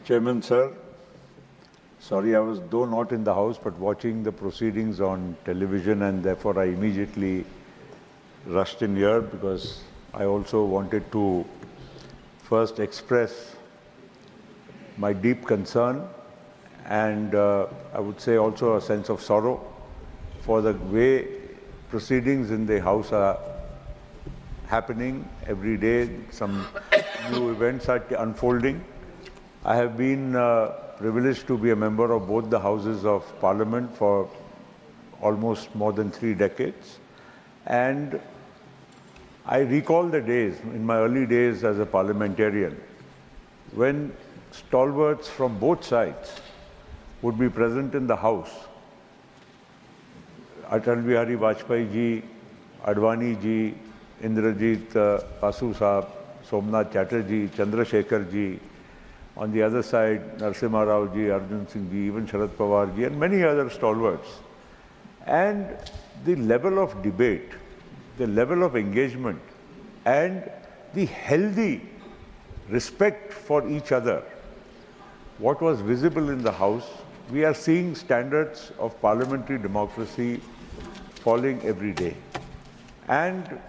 Chairman, sir, sorry, I was though not in the House, but watching the proceedings on television, and therefore I immediately rushed in here because I also wanted to first express my deep concern and I would say also a sense of sorrow for the way proceedings in the House are happening every day. Some new events are unfolding. I have been privileged to be a member of both the Houses of Parliament for almost more than 3 decades. And I recall the days, in my early days as a parliamentarian, when stalwarts from both sides would be present in the House. Atal Bihari Vajpayee ji, Advani ji, Indrajit Basu Saab, Somnath Chatterjee, Chandrasekhar ji, on the other side, Narasimha Rao ji, Arjun Singh ji, even Sharad Pawar ji, and many other stalwarts. And the level of debate, the level of engagement, and the healthy respect for each other, what was visible in the House, we are seeing standards of parliamentary democracy falling every day. And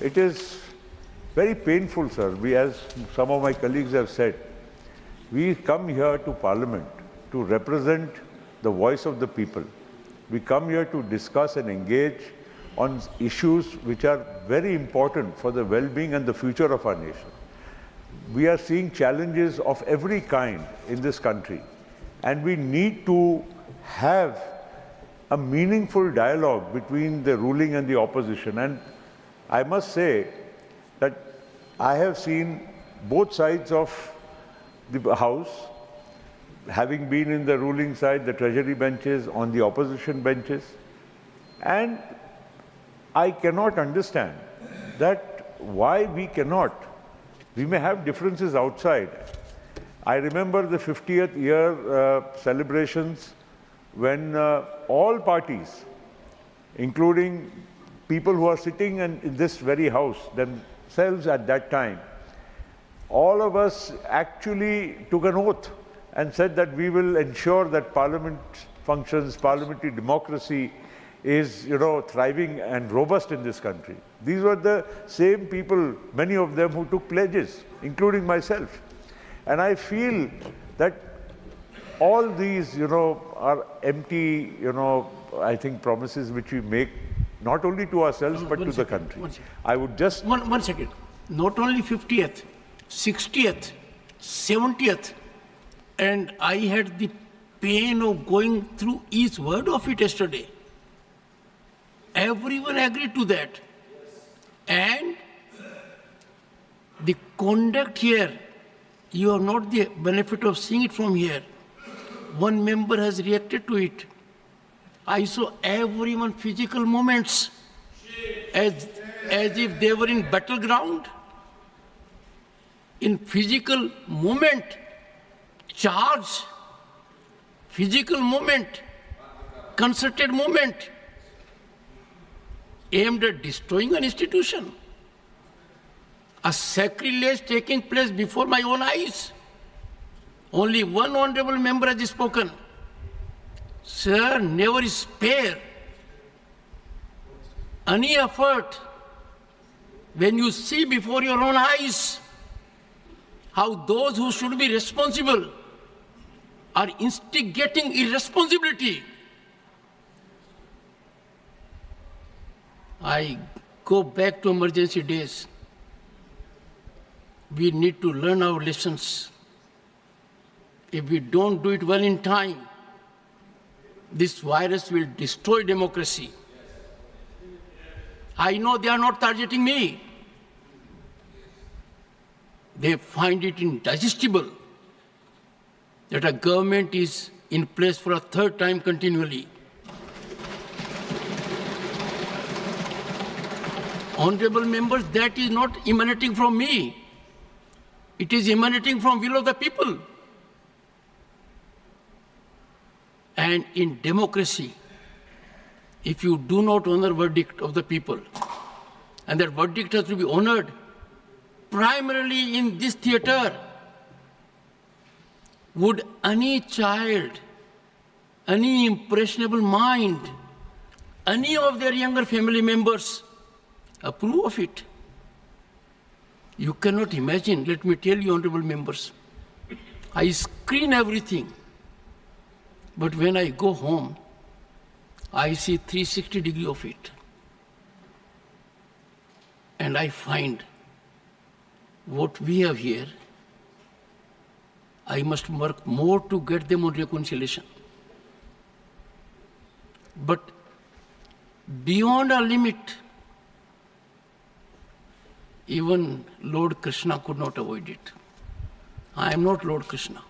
it is very painful, sir. We, as some of my colleagues have said, we come here to Parliament to represent the voice of the people. We come here to discuss and engage on issues which are very important for the well-being and the future of our nation. We are seeing challenges of every kind in this country, and we need to have a meaningful dialogue between the ruling and the opposition. And I must say that I have seen both sides of the House, having been in the ruling side, the Treasury benches, on the opposition benches, and I cannot understand that why we cannot. We may have differences outside. I remember the 50th year celebrations when all parties, including people who are sitting in this very House themselves at that time, all of us actually took an oath and said that we will ensure that Parliament functions, parliamentary democracy is, thriving and robust in this country. These were the same people, many of them, who took pledges, including myself. And I feel that all these, are empty, I think, promises which we make not only to ourselves but to the country. I would just... One second. Not only 50th, 60th, 70th, and I had the pain of going through each word of it yesterday. Everyone agreed to that. And the conduct here, you have not the benefit of seeing it from here. One member has reacted to it. I saw everyone physical movements as if they were in battleground. In physical movement, charge, physical movement, concerted movement, aimed at destroying an institution. A sacrilege taking place before my own eyes. Only one honorable member has spoken. Sir, never spare any effort when you see before your own eyes how those who should be responsible are instigating irresponsibility. I go back to emergency days. We need to learn our lessons. If we don't do it well in time, this virus will destroy democracy. I know they are not targeting me. They find it indigestible that a government is in place for a third time continually. Honorable members, that is not emanating from me. It is emanating from will of the people. And in democracy, if you do not honor verdict of the people, and that verdict has to be honored primarily in this theater, would any child, any impressionable mind, any of their younger family members approve of it? You cannot imagine, let me tell you, honorable members, I screen everything, but when I go home, I see 360 degree of it. And I find what we have here, I must work more to get them on reconciliation. But beyond a limit, even Lord Krishna could not avoid it. I am not Lord Krishna.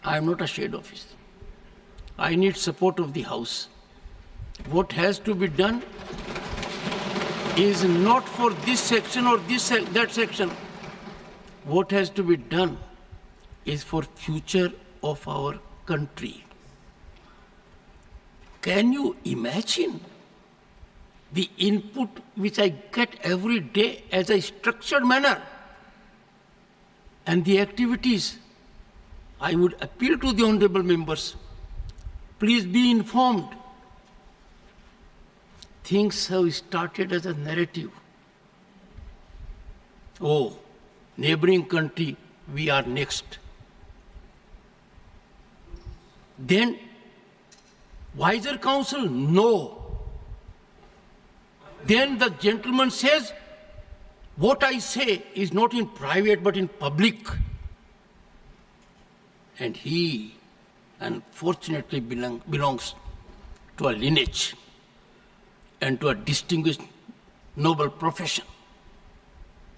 I am not a shade office. I need support of the House. What has to be done is not for this section or that section. What has to be done is for future of our country. Can you imagine the input which I get every day as a structured manner and the activities? I would appeal to the honorable members, please be informed. Things have started as a narrative. Oh, neighboring country, we are next. Then, wiser counsel, no. Then the gentleman says, what I say is not in private but in public. And he, unfortunately, belongs to a lineage and to a distinguished noble profession.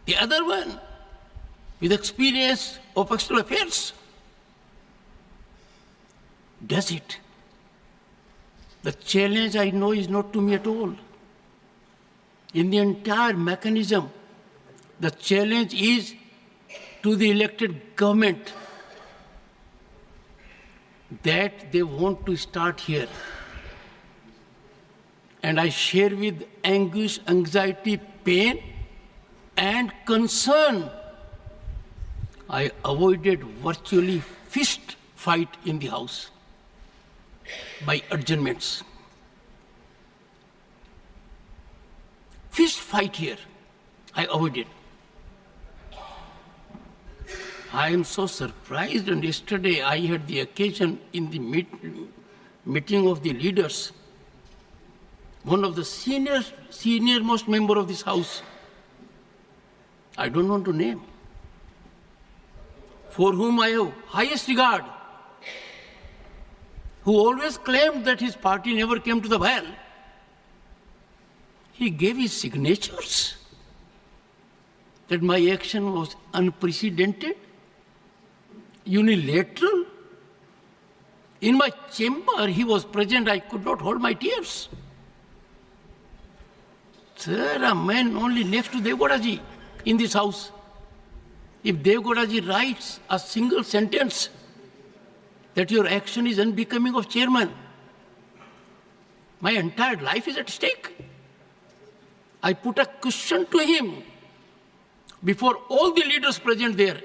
The other one, with experience of external affairs, does it. The challenge, I know, is not to me at all. In the entire mechanism, the challenge is to the elected government that they want to start here. And I share with anguish, anxiety, pain, and concern. I avoided virtually fist fight in the House by adjournments. Fist fight here, I avoided. I am so surprised, and yesterday I had the occasion in the meeting of the leaders. One of the senior-most member of this House, I don't want to name, for whom I have highest regard, who always claimed that his party never came to the well, he gave his signatures that my action was unprecedented, unilateral. In my chamber, he was present, I could not hold my tears. Sir, a man only next to Devgowda-ji in this House. If Devgowda-ji writes a single sentence that your action is unbecoming of chairman, my entire life is at stake. I put a question to him before all the leaders present there.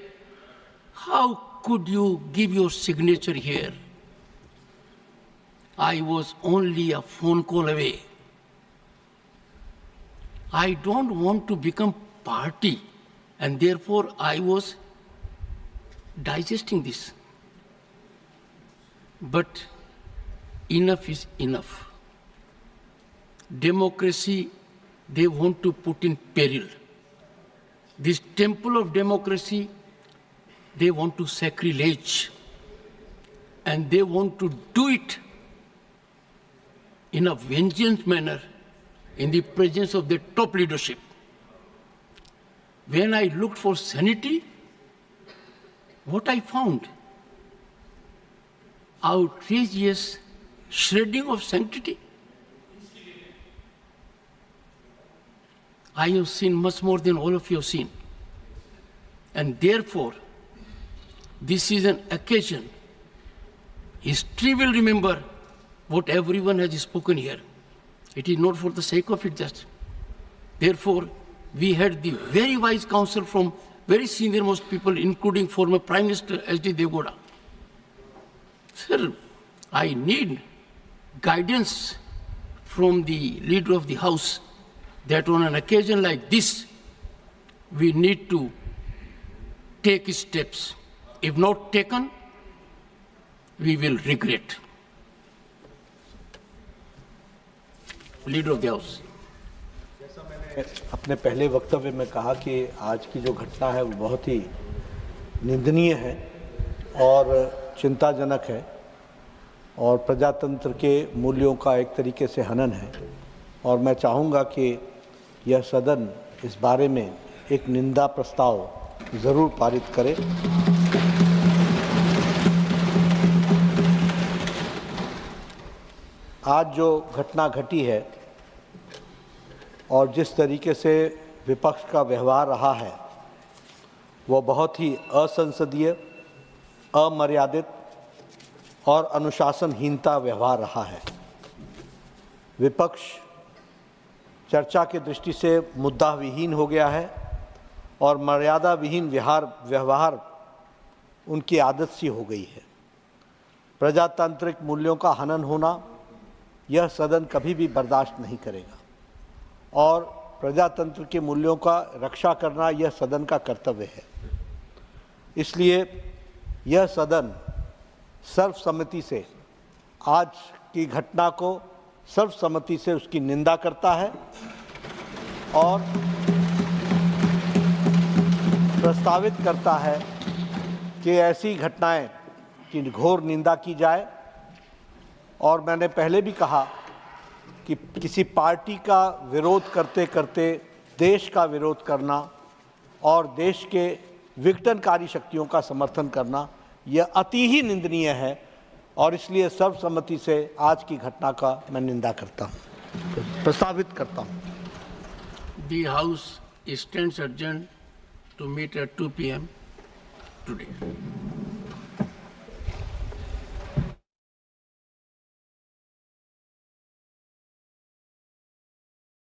How could you give your signature here? I was only a phone call away. I don't want to become party, and therefore I was digesting this. But enough is enough. Democracy, they want to put in peril. This temple of democracy, they want to sacrilege. And they want to do it in a vengeance manner in the presence of the top leadership. When I looked for sanity, what I found? Outrageous shredding of sanctity. I have seen much more than all of you have seen. And therefore, this is an occasion. History will remember what everyone has spoken here. It is not for the sake of it just. Therefore, we had the very wise counsel from very senior most people, including former Prime Minister S.D. Devgowda. Sir, I need guidance from the leader of the House that on an occasion like this, we need to take steps. If not taken, we will regret. Leader of the House. अपने पहले वक्तव्य में कहा कि आज की जो घटना है वो बहुत ही निंदनीय है और चिंताजनक है और प्रजातंत्र के मूल्यों का एक तरीके से हनन है और मैं चाहूँगा कि यह सदन इस बारे में एक निंदा प्रस्ताव ज़रूर पारित करे। आज जो घटना घटी है और जिस तरीके से विपक्ष का व्यवहार रहा है वो बहुत ही असंसदीय, अमर्यादित और अनुशासनहीनता व्यवहार रहा है। विपक्ष चर्चा की दृष्टि से मुद्दा विहीन हो गया है और मर्यादा विहीन व्यवहार उनकी आदत सी हो गई है। प्रजातांत्रिक मूल्यों का हनन होना यह सदन कभी भी बर्दाश्त नहीं करेगा और प्रजातंत्र के मूल्यों का रक्षा करना यह सदन का कर्तव्य है। इसलिए यह सदन सर्वसम्मति से आज की घटना को सर्वसम्मति से उसकी निंदा करता है और प्रस्तावित करता है कि ऐसी घटनाएं की घोर निंदा की जाए। और मैंने पहले भी कहा कि किसी पार्टी का विरोध करते करते देश का विरोध करना और देश के विघटनकारी शक्तियों का समर्थन करना यह अति ही निंदनीय है और इसलिए सर्वसम्मति से आज की घटना का मैं निंदा करता हूँ, प्रस्तावित करता हूँ। The House stands adjourned to meet at 2 p.m. today.